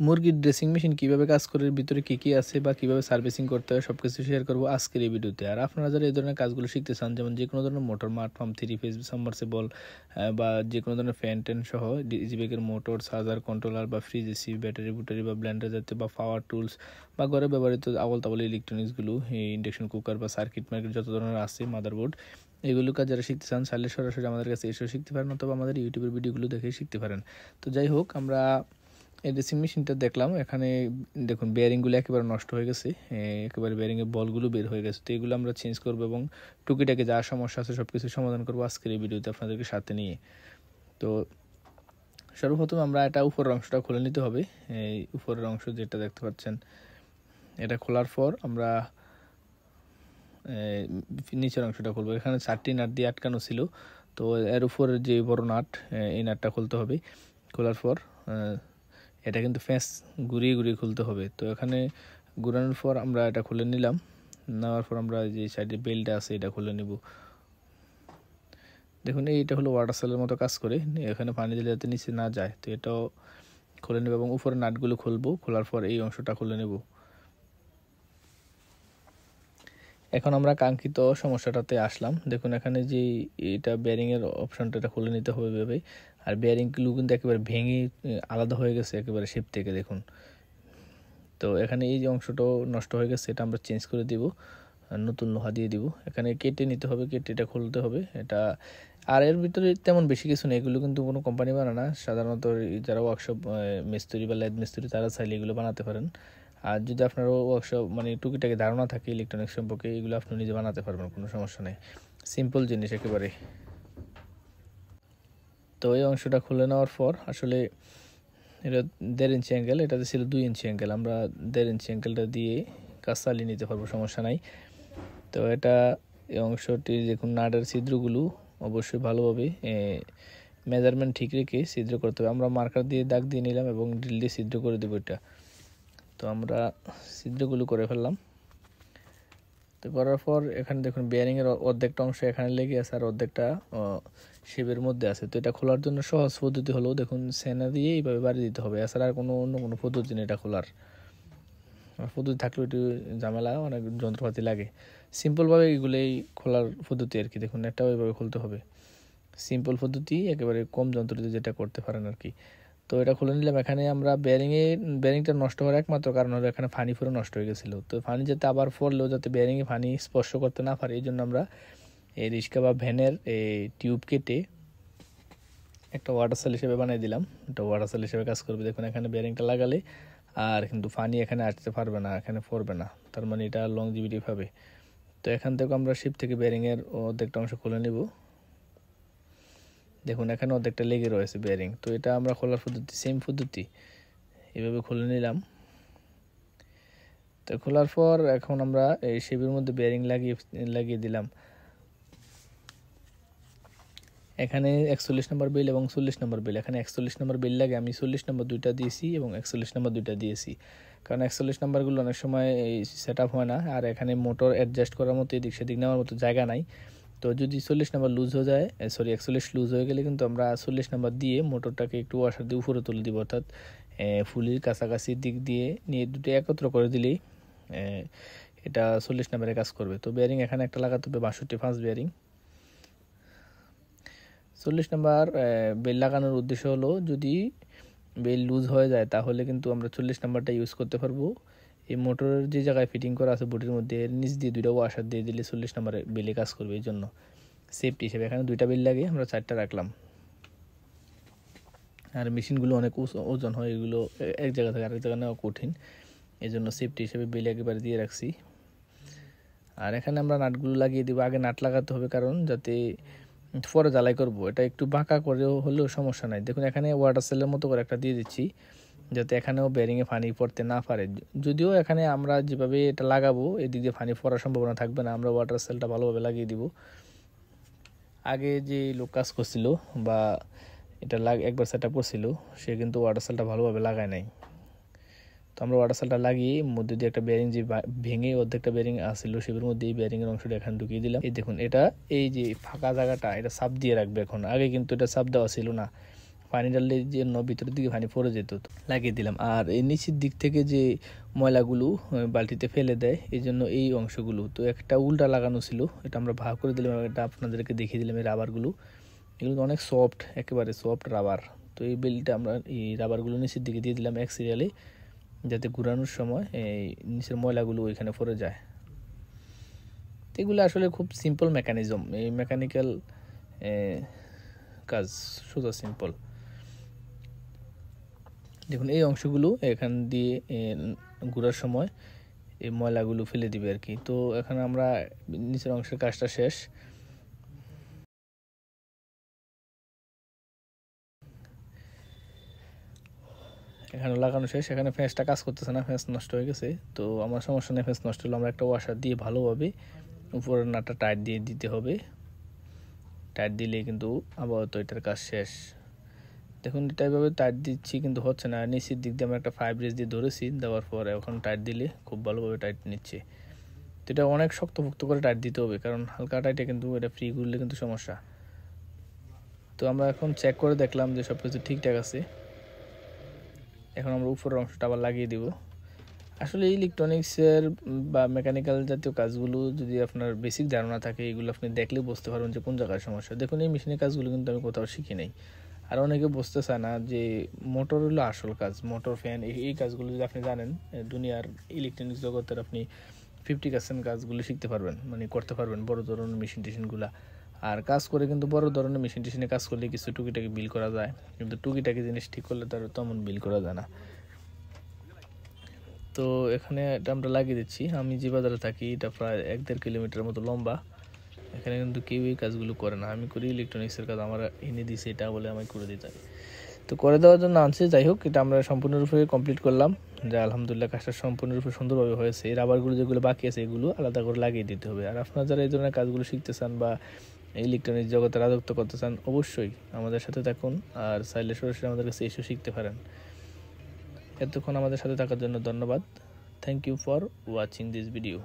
মুরগির dressing machine কিভাবে কাজ করে, ভিতরে কি কি আছে বা কিভাবে সার্ভিসিং করতে হয় সবকিছু শেয়ার করব আজকের এই ভিডিওতে। আর আপনারা যারা এই ধরনের কাজগুলো শিখতে চান, যেমন যে কোনো ধরনের মোটর, মাঠ পাম্প, 3 ফেজ সাবমার্সিবল বা যে কোনো ধরনের ফ্যান ট্যান সহ ইজিবেকের মোটর, চার্জার, কন্ট্রোলার বা ফ্রিজ, এসি, ব্যাটারি বুটারি বা ব্লেন্ডার জাতীয় বা পাওয়ার টুলস বা ঘরে ব্যবহৃত আবল তাবল ইলেকট্রনিক্সগুলো, এই ইন্ডাকশন কুকার বা সার্কিট মার্কেট যত ধরনের আছে, মাদারবোর্ড, এগুলো কাজ যারা শিখতে চান চাইলে সরাসরি আমাদের কাছে এসেও শিখতে পারেন, অথবা আমাদের ইউটিউবের ভিডিওগুলো দেখে শিখতে পারেন। তো যাই হোক, আমরা এই ড্রেসিং মেশিনটা দেখলাম। এখানে দেখুন বেয়ারিংগুলো একেবারে নষ্ট হয়ে গেছে, একেবারে বেয়ারিংয়ের বলগুলো বের হয়ে গেছে। তো এগুলো আমরা চেঞ্জ করবো এবং টুকিটাকি যা সমস্যা আছে সব কিছু সমাধান করবো আজকের এই ভিডিওতে আপনাদেরকে সাথে নিয়ে। তো সর্বপ্রথম আমরা এটা উপরের অংশটা খুলে নিতে হবে। এই উপরের অংশ যেটা দেখতে পাচ্ছেন, এটা খোলার পর আমরা নিচের অংশটা খুলবো। এখানে 4টি নাট দিয়ে আটকানো ছিল, তো এর উপরের যে বড় নাট, এই নাটটা খুলতে হবে। খোলার পর এটা কিন্তু ফ্যাঁস ঘুরিয়ে ঘুরিয়ে খুলতে হবে। তো এখানে ঘুরানোর পর আমরা এটা খুলে নিলাম। নেওয়ার পর আমরা যে সাইডে বেল্টটা আছে এটা খুলে নিব। দেখুন এইটা হলো ওয়াটার সেলের মতো কাজ করে, এখানে পানি দিলে যাতে নিচে না যায়। তো এটাও খুলে নেব এবং উপরে নাটগুলো খুলবো। খোলার পর এই অংশটা খুলে নেব। এখন আমরা কাঙ্ক্ষিত সমস্যাটাতে আসলাম। দেখুন এখানে যে এটা বেয়ারিংয়ের অপশানটা, এটা খুলে নিতে হবে এভাবে। আর বেয়ারিংগুলো কিন্তু একেবারে ভেঙে আলাদা হয়ে গেছে একেবারে শেপ থেকে, দেখুন। তো এখানে এই যে অংশটাও নষ্ট হয়ে গেছে, এটা আমরা চেঞ্জ করে দিব, নতুন লোহা দিয়ে দিব। এখানে কেটে নিতে হবে, কেটে এটা খুলতে হবে এটা। আর এর ভিতরে তেমন বেশি কিছু নেই, এগুলো কিন্তু কোনো কোম্পানি বানায় না। সাধারণত যারা ওয়ার্কশপ মিস্ত্রি বা লেদ মিস্ত্রি তারা চাইলে এগুলো বানাতে পারেন। আর যদি আপনার ওয়ার্কশপ মানে টুকিটাকি ধারণা থাকে ইলেকট্রনিক্স সম্পর্কে, এগুলো আপনি নিজে বানাতে পারবেন, কোনো সমস্যা নেই, সিম্পল জিনিস একেবারে। তো এই অংশটা খুলে নেওয়ার পর আসলে এটা 1.5 ইঞ্চি অ্যাঙ্গেল, এটাতে ছিল 2 ইঞ্চি অ্যাঙ্গেল। আমরা 1.5 ইঞ্চি অ্যাঙ্গেলটা দিয়ে কাজ চালিয়ে নিতে পারবো, সমস্যা নাই। তো এটা এই অংশটি দেখুন, নাটের ছিদ্রগুলো অবশ্যই ভালোভাবে মেজারমেন্ট ঠিক রেখে ছিদ্র করতে হবে। আমরা মার্কার দিয়ে দাগ দিয়ে নিলাম এবং ড্রিল দিয়ে ছিদ্র করে দেবো এটা। তো আমরা ছিদ্রগুলো করে ফেললাম। তো করার পর এখানে দেখুন বেয়ারিংয়ের অর্ধেকটা অংশ এখানে লেগে আছে আর অর্ধেকটা শেপের মধ্যে আছে। তো এটা খোলার জন্য সহজ পদ্ধতি হলো, দেখুন সেনা দিয়ে এইভাবে বাড়ি দিতে হবে, এছাড়া আর অন্য কোনো পদ্ধতি নেই এটা খোলার। পদ্ধতি থাকলেও একটু ঝামেলা, অনেক যন্ত্রপাতি লাগে। সিম্পলভাবে এগুলোই খোলার পদ্ধতি আর কি। দেখুন এটাও এইভাবে খুলতে হবে, সিম্পল পদ্ধতি, একেবারে কম যন্ত্র দিয়ে যেটা করতে পারেন আর কি। তো এটা খুলে নিলাম। এখানে আমরা বেয়ারিংটা নষ্ট হওয়ার একমাত্র কারণ হলো এখানে ফানি ফোরে নষ্ট হয়ে গেছিলো। তো ফানি যাতে আবার ফোরলেও যাতে বেয়ারিংয়ে ফানি স্পর্শ করতে না পারে, এই জন্য আমরা এই রিক্সা বা ভ্যানের এই টিউব কেটে একটা ওয়াটার সেল হিসেবে বানিয়ে দিলাম। এটা ওয়াটার সেল হিসেবে কাজ করবে। দেখুন এখানে বেয়ারিংটা লাগালে আর কিন্তু ফানি এখানে আসতে পারবে না, এখানে পড়বে না, তার মানে এটা লংজিভিটি পাবে। তো এখান থেকে আমরা শিপ থেকে বেয়ারিংয়ের অর্ধেকটা অংশ খুলে নেব। দেখুন এখানে অর্ধেকটা লেগে রয়েছে বেয়ারিং। তো এটা আমরা খোলার পদ্ধতি সেম পদ্ধতি, এভাবে খুলে নিলাম। তো খোলার পর এখন আমরা এই শেপের মধ্যে বেয়ারিং লাগিয়ে দিলাম। এখানে 41 নম্বর বেল এবং 40 নম্বর বেল, এখানে 41 নম্বর বেল লাগে, আমি 40 নম্বর দুইটা দিয়েছি এবং 41 নম্বর দুইটা দিয়েছি, কারণ 41 নম্বরগুলো অনেক সময় সেট আপ হয় না, আর এখানে মোটর অ্যাডজাস্ট করার মতো এদিক সেদিক নেওয়ার মতো জায়গা নাই। তো যদি 40 নম্বর লুজ হয়ে যায়, 41 লুজ হয়ে গেলে কিন্তু আমরা 40 নম্বর দিয়ে মোটরটাকে একটু ওয়াশার দিয়ে উপরে তুলে দিব, অর্থাৎ ফুলির কাছাকাছি দিক দিয়ে নিয়ে দুটো একত্র করে দিলেই এটা 40 নম্বরে কাজ করবে। তো বেয়ারিং এখানে একটা লাগাতে হবে, 62 ফার্স্ট বেয়ারিং। 40 নম্বর বেল লাগানোর উদ্দেশ্য হলো যদি বেল লুজ হয়ে যায় তাহলে কিন্তু আমরা 40 নম্বরটা ইউজ করতে পারবো। এই মোটরের যে জায়গায় ফিটিং করা আছে বুটির মধ্যে, এর নিচ দিয়ে দুইটা ওয়াশার দিয়ে দিলে 40 নম্বরে বেলে কাজ করবে। এই জন্য সেফটি হিসেবে এখানে দুইটা বেল লাগে, আমরা 4টা রাখলাম। আর মেশিনগুলো অনেক ওজন হয়, এগুলো এক জায়গা থেকে আরেক জায়গায় নেওয়া কঠিন, এই জন্য সেফটি হিসেবে বেল একেবারে দিয়ে রাখছি। আর এখানে আমরা নাটগুলো লাগিয়ে দিব। আগে নাট লাগাতে হবে, কারণ যাতে পরে জ্বালাই করব, এটা একটু বাঁকা করেও হলেও সমস্যা নাই। দেখুন এখানে ওয়াটার সেলের মতো করে একটা দিয়ে দিচ্ছি, যাতে এখানেও বেয়ারিংয়ে পানি পড়তে না পারে। যদিও এখানে আমরা যেভাবে এটা লাগাবো এদিক দিয়ে পানি পড়ার সম্ভাবনা থাকবে না, আমরা ওয়াটার সেলটা ভালোভাবে লাগিয়ে দিব। আগে যে লোক কাজ করছিল বা এটা একবার সেট আপ করছিল, সে কিন্তু ওয়াটার সেলটা ভালোভাবে লাগায় নাই। তো আমরা ওয়াটার সেলটা লাগিয়ে মধ্যে দিয়ে একটা বেয়ারিং যে ভেঙে অর্ধেকটা বেয়ারিং আসছিল, সেগুলোর মধ্যে এই বেয়ারিংয়ের অংশটা এখানে ঢুকিয়ে দিলাম। এই দেখুন এটা এই যে ফাঁকা জায়গাটা এটা চাপ দিয়ে রাখবে এখন, আগে কিন্তু এটা চাপ দেওয়া ছিল না, পানি ডাললে জন্য ভিতরের দিকে পানি পড়ে যেত, লাগিয়ে দিলাম। আর এই নিচের দিক থেকে যে ময়লাগুলো বালতিতে ফেলে দেয়, এই জন্য এই অংশগুলো তো একটা উল্টা লাগানো ছিল, এটা আমরা ভাগ করে দিলাম। এটা আপনাদেরকে দেখিয়ে দিলাম। এই রাবারগুলো এগুলো অনেক সফট, একেবারে সফট রাবার। তো এই বেলটা আমরা এই রাবারগুলো নিচের দিকে দিয়ে দিলাম এক সিরিয়ালে, যাতে ঘুরানোর সময় এই নিচের ময়লাগুলো ওইখানে পড়ে যায়। তো এগুলো আসলে খুব সিম্পল মেকানিজম, এই মেকানিক্যাল কাজ সোজা সিম্পল। দেখুন এই অংশগুলো এখান দিয়ে ঘোরার সময় এই ময়লাগুলো ফেলে দিবে আর কি। তো এখানে আমরা নিচের অংশের কাজটা শেষ। এখানে লাগানো শেষ। এখানে ফ্যাঁসটা কাজ করতেছে না, ফ্যাঁস নষ্ট হয়ে গেছে। তো আমার সমস্যা নেই, ফ্যাঁস নষ্ট হলো আমরা একটা ওয়াশার দিয়ে ভালোভাবে উপরের নাটটা টাইট দিয়ে দিতে হবে। টাইট দিলে কিন্তু আপাতত এটার কাজ শেষ। দেখুন এটা এভাবে টাইট দিচ্ছি কিন্তু হচ্ছে না। নিচের দিক দিয়ে আমরা একটা 5 রেস দিয়ে ধরেছি, দেওয়ার পরে এখন টাইট দিলে খুব ভালোভাবে টাইট নিচ্ছে। তো এটা অনেক শক্তপোক্ত করে টাইট দিতে হবে, কারণ হালকা টাইটে কিন্তু এটা ফ্রি ঘুরলে কিন্তু সমস্যা। তো আমরা এখন চেক করে দেখলাম যে সব কিছু ঠিকঠাক আছে। এখন আমরা উপরের অংশটা আবার লাগিয়ে দিব। আসলে ইলেকট্রনিক্সের বা মেকানিক্যাল জাতীয় কাজগুলো যদি আপনার বেসিক ধারণা থাকে, এগুলো আপনি দেখলে বুঝতে পারবেন যে কোন জায়গায় সমস্যা। দেখুন এই মেশিনের কাজগুলো কিন্তু আমি কোথাও শিখি নাই। আর অনেকে বুঝতে চায় না যে মোটর হলো আসল কাজ, মোটর ফ্যান এই কাজগুলো যদি আপনি জানেন, দুনিয়ার ইলেকট্রনিক্স জগতের আপনি 50% কাজগুলো শিখতে পারবেন, মানে করতে পারবেন বড় ধরনের মেশিন টেশিনগুলো। আর কাজ করে কিন্তু বড় ধরনের মেশিন টেশিনে কাজ করলে কিছু টুকিটাকি বিল করা যায়, কিন্তু টুকিটাকি জিনিস ঠিক করলে তার তেমন বিল করা যায় না। তো এখানে এটা আমরা লাগিয়ে দিচ্ছি। আমি যে বাজারে থাকি এটা প্রায় 1-1.5 কিলোমিটার মতো লম্বা। এখানে কিন্তু কেউ এই কাজগুলো করে না, আমি করি ইলেকট্রনিক্সের কাজ, আমার এনে দিছে এটা বলে আমি করে দিতে হয়। তো করে দেওয়ার জন্য আনছে। যাই হোক, এটা আমরা সম্পূর্ণরূপে কমপ্লিট করলাম, যে আলহামদুলিল্লাহ কাজটা সম্পূর্ণরূপে সুন্দরভাবে হয়েছে। এই রাবারগুলো যেগুলো বাকি আছে এগুলো আলাদা করে লাগিয়ে দিতে হবে। আর আপনারা যারা এই ধরনের কাজগুলো শিখতে চান বা ইলেকট্রনিক্স জগতে রাজত্ব করতে চান, অবশ্যই আমাদের সাথে থাকুন। আর চাইলে সরাসরি আমাদের কাছে এসে শিখতে পারেন। এতক্ষণ আমাদের সাথে থাকার জন্য ধন্যবাদ। Thank you for watching this video.